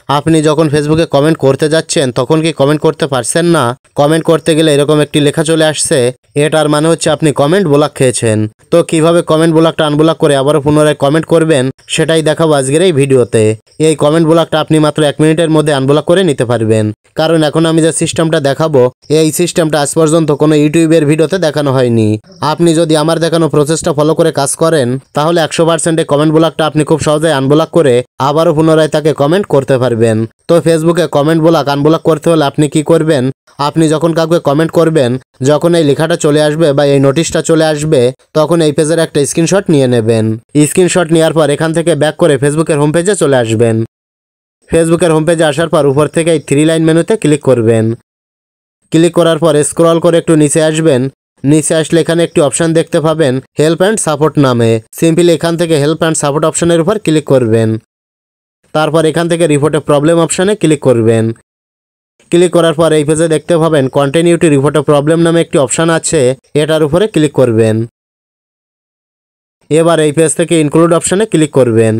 আপনি যখন ফেসবুকে কমেন্ট করতে যাচ্ছেন তখন কি কমেন্ট করতে পারছেন না? কমেন্ট করতে গেলে এরকম একটি লেখা চলে আসছে, এটার মানে হচ্ছে আপনি কমেন্ট ব্লক খেয়েছেন। তো কিভাবে কমেন্ট ব্লকটা আনব্লক করে আবারও পুনরায় কমেন্ট করবেন সেটাই দেখাবো আজকের এই ভিডিওতে। এই কমেন্ট ব্লকটা আপনি মাত্র 1 মিনিটের মধ্যে আনব্লক করে নিতে পারবেন। কারণ এখন আমি যে সিস্টেমটা দেখাবো এই সিস্টেমটা আজ পর্যন্ত কোনো ইউটিউবের ভিডিওতে দেখানো হয়নি। আপনি যদি আমার দেখানো প্রসেসটা ফলো করে কাজ করেন তাহলে 100% এই কমেন্ট ব্লকটা আপনি খুব সহজে আনব্লক করে আবারও পুনরায় তাকে কমেন্ট করতে পারবেন। তো ফেসবুকে কমেন্ট ব্লক আনব্লক করতে হলে আপনি কি করবেন? আপনি যখন কাউকে কমেন্ট করবেন, যখন এই লেখাটা চলে আসবে বা এই নোটিশটা চলে আসবে, তখন এই পেজের একটা স্ক্রিনশট নিয়ে নেবেন। স্ক্রিনশট নেওয়ার পর এখান থেকে ব্যাক করে ফেসবুকের হোম পেজে চলে আসবেন। ফেসবুকের হোম পেজে আসার পর উপর থেকে এই 3 লাইন মেনুতে ক্লিক করবেন। ক্লিক করার পর স্ক্রল করে একটু নিচে আসবেন। নিচে আসলে এখানে একটি অপশান দেখতে পাবেন হেল্প অ্যান্ড সাপোর্ট নামে। সিম্পলি এখান থেকে হেল্প অ্যান্ড সাপোর্ট অপশানের উপর ক্লিক করবেন। তারপর এখান থেকে রিপোর্ট এ প্রবলেম অপশানে ক্লিক করবেন। ক্লিক করার পর এই পেজে দেখতে পাবেন continue to report A problem নামে একটি অপশান আছে, এটার উপরে ক্লিক করবেন। এবার এই পেজ থেকে ইনক্লুড অপশানে ক্লিক করবেন।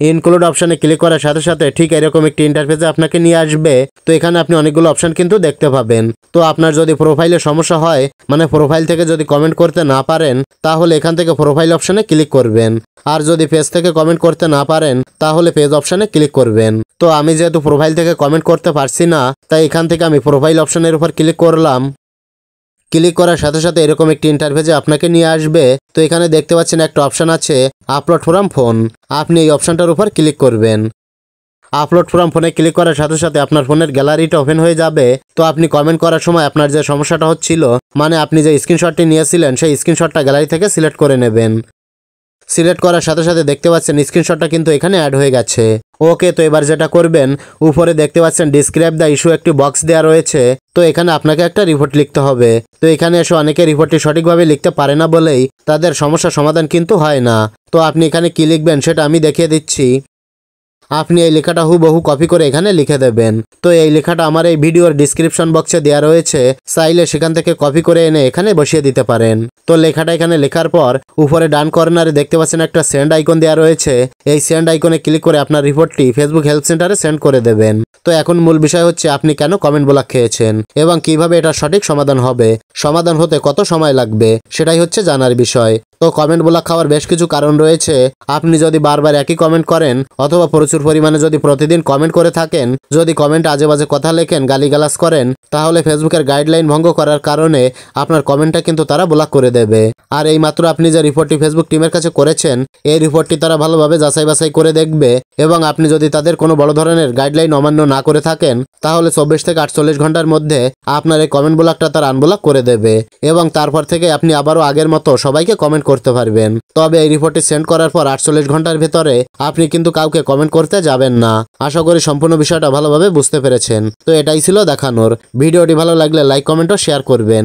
ইনক্লুড অপশানে ক্লিক করার সাথে সাথে ঠিক এরকম একটি ইন্টারফেসে আপনাকে নিয়ে আসবে। তো এখানে আপনি অনেকগুলো অপশান কিন্তু দেখতে পাবেন। তো আপনার যদি প্রোফাইলে সমস্যা হয়, মানে প্রোফাইল থেকে যদি কমেন্ট করতে না পারেন, তাহলে এখান থেকে প্রোফাইল অপশানে ক্লিক করবেন। আর যদি পেজ থেকে কমেন্ট করতে না পারেন তাহলে পেজ অপশানে ক্লিক করবেন। তো আমি যেহেতু প্রোফাইল থেকে কমেন্ট করতে পারছি না, তাই এখান থেকে আমি প্রোফাইল অপশানের উপর ক্লিক করলাম। ক্লিক করার সাথে সাথে এরকম একটি ইন্টারফেসে আপনাকে নিয়ে আসবে। তো এখানে দেখতে পাচ্ছেন একটা অপশান আছে আপলোড ফ্রম ফোন। আপনি এই অপশানটার উপর ক্লিক করবেন। আপলোড ফ্রম ফোনে ক্লিক করার সাথে সাথে আপনার ফোনের গ্যালারিটা ওপেন হয়ে যাবে। তো আপনি কমেন্ট করার সময় আপনার যে সমস্যাটা হচ্ছিল, মানে আপনি যে স্ক্রিনশটটি নিয়েছিলেন সেই স্ক্রিনশটটা গ্যালারি থেকে সিলেক্ট করে নেবেন। সিলেক্ট করার সাথে সাথে দেখতে পাচ্ছেন স্ক্রিনশটটা কিন্তু এখানে অ্যাড হয়ে গেছে। ওকে, তো এবার যেটা করবেন, উপরে দেখতে পাচ্ছেন ডিসক্রাইব দ্য ইস্যু একটি বক্স দেওয়া রয়েছে। তো এখানে আপনাকে একটা রিপোর্ট লিখতে হবে। তো এখানে এসে অনেকে রিপোর্টটি সঠিকভাবে লিখতে পারে না বলেই তাদের সমস্যার সমাধান কিন্তু হয় না। তো আপনি এখানে কি লিখবেন সেটা আমি দেখিয়ে দিচ্ছি। আপনি এই লেখাটা হুবহু কপি করে এখানে লিখে দেবেন। তো এই লেখাটা আমার এই ভিডিওর ডিসক্রিপশন বক্সে দেওয়া রয়েছে, চাইলে সেখান থেকে কপি করে এনে এখানে বসিয়ে দিতে পারেন। তো লেখাটা এখানে লেখার পর উপরে ডান কর্নারে দেখতে পাচ্ছেন একটা সেন্ড আইকন দেওয়া রয়েছে। এই সেন্ড আইকনে ক্লিক করে আপনার রিপোর্টটি ফেসবুক হেল্প সেন্টারে সেন্ড করে দেবেন। তো এখন মূল বিষয় হচ্ছে আপনি কেন কমেন্ট ব্লক খেয়েছেন এবং কিভাবে এটা সঠিক সমাধান হবে, সমাধান হতে কত সময় লাগবে, সেটাই হচ্ছে জানার বিষয়। তো কমেন্ট ব্লক খাওয়ার বেশ কিছু কারণ রয়েছে। আপনি যদি বারবার একই কমেন্ট করেন অথবা প্রচুর পরিমাণে যদি প্রতিদিন কমেন্ট করে থাকেন, যদি কমেন্ট আজে বাজে কথা লেখেন, গালিগালাজ করেন, তাহলে ফেসবুকের গাইডলাইন ভঙ্গ করার কারণে আপনার কমেন্টটা কিন্তু তারা ব্লক করে দেবে। আর এই মাত্র আপনি যে রিপোর্টটি ফেসবুক টিমের কাছে করেছেন, এই রিপোর্টটি তারা ভালোভাবে যাচাই বাছাই করে দেখবে এবং আপনি যদি তাদের কোনো বড় ধরনের গাইডলাইন অমান্য না করে থাকেন তাহলে 24 থেকে 48 ঘন্টার মধ্যে আপনার এই কমেন্ট ব্লকটা তারা আনব্লক করে দেবে এবং তারপর থেকে আপনি আবারও আগের মতো সবাইকে কমেন্ট করতে পারবেন। তবে এই রিপোর্টটি সেন্ড করার পর 48 ঘন্টার ভেতরে আপনি কিন্তু কাউকে কমেন্ট করতে যাবেন না। আশা করি সম্পূর্ণ বিষয়টা ভালোভাবে বুঝতে পেরেছেন। তো এটাই ছিল দেখানোর। ভিডিওটি ভালো লাগলে লাইক, কমেন্ট ও শেয়ার করবেন।